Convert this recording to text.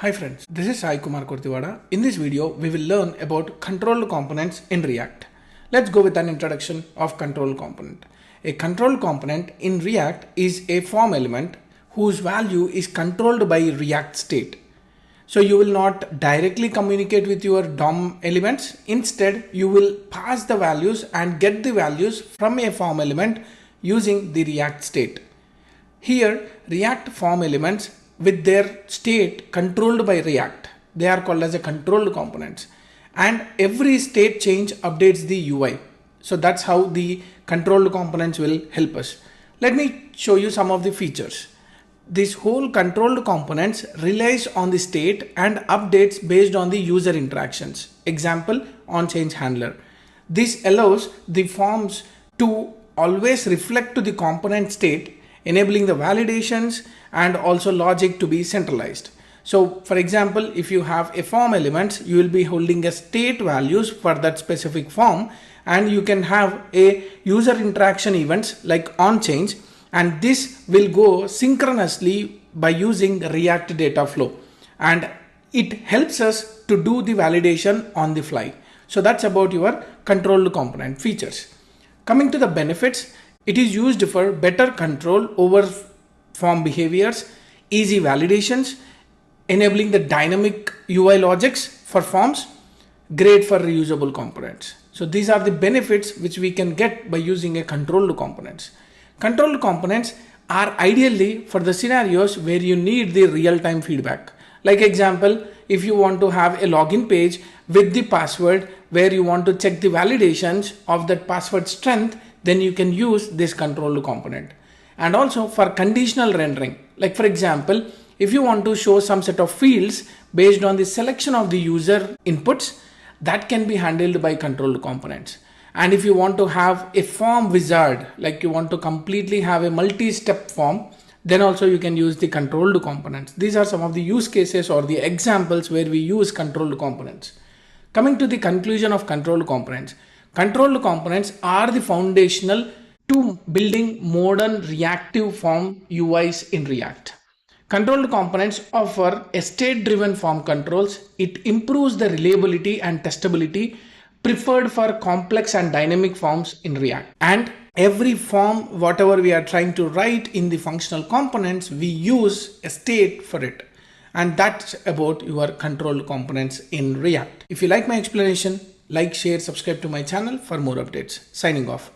Hi friends, this is Sai Kumar Kurtiwada. In this video, we will learn about controlled components in React. Let's go with an introduction of control component. A control component in React is a form element whose value is controlled by React state. So you will not directly communicate with your DOM elements. Instead, you will pass the values and get the values from a form element using the React state. Here, React form elements with their state controlled by React. They are called as a controlled components. And every state change updates the UI. So that's how the controlled components will help us. Let me show you some of the features. This whole controlled components relies on the state and updates based on the user interactions. Example, onChange handler. This allows the forms to always reflect to the component state, enabling the validations and also logic to be centralized. So for example, if you have a form element, you will be holding a state values for that specific form, and you can have a user interaction events like onChange, and this will go synchronously by using React data flow, and it helps us to do the validation on the fly. So that's about your controlled component features. Coming to the benefits, it is used for better control over form behaviors, easy validations, enabling the dynamic UI logics for forms, great for reusable components. So these are the benefits which we can get by using a controlled components. Controlled components are ideally for the scenarios where you need the real-time feedback. Like example, if you want to have a login page with the password where you want to check the validations of that password strength, then you can use this controlled component. And also for conditional rendering, like for example, if you want to show some set of fields based on the selection of the user inputs, that can be handled by controlled components. And if you want to have a form wizard, like you want to completely have a multi-step form, then also you can use the controlled components. These are some of the use cases or the examples where we use controlled components. Coming to the conclusion of controlled components are the foundational to building modern reactive form UIs in React. Controlled components offer a state-driven form controls. It improves the reliability and testability preferred for complex and dynamic forms in React. And every form, whatever we are trying to write in the functional components, we use a state for it. And that's about your controlled components in React. If you like my explanation, like, share, subscribe to my channel for more updates. Signing off.